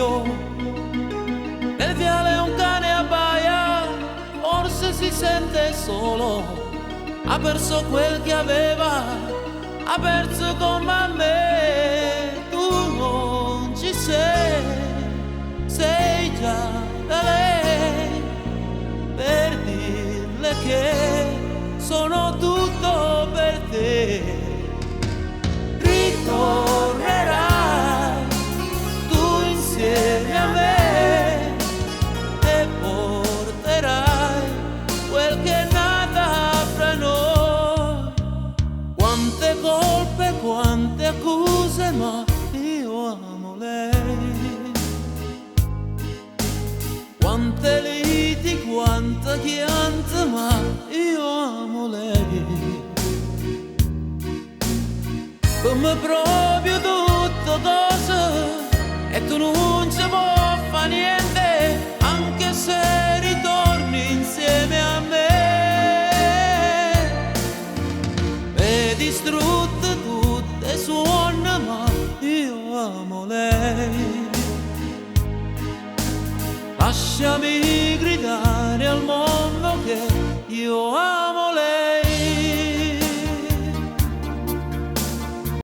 buio. Nel viale un cane abbaia, forse si sente solo. Ha perso quel che aveva, ha perso come me. Tu non ci sei, sei già da lei, per dirle che sono tutto per te. Ritornerai tu insieme a me e porterai quel che è nata fra noi. Quante colpe, quante accuse, ma io amo lei. Quante liti, quanta chianta, ma io amo lei. Come proprio tutto cose e tu non ci può fa niente, anche se ritorni insieme a me. E distrutte tutte suona, ma io amo lei. Lasciami gridare al mondo che io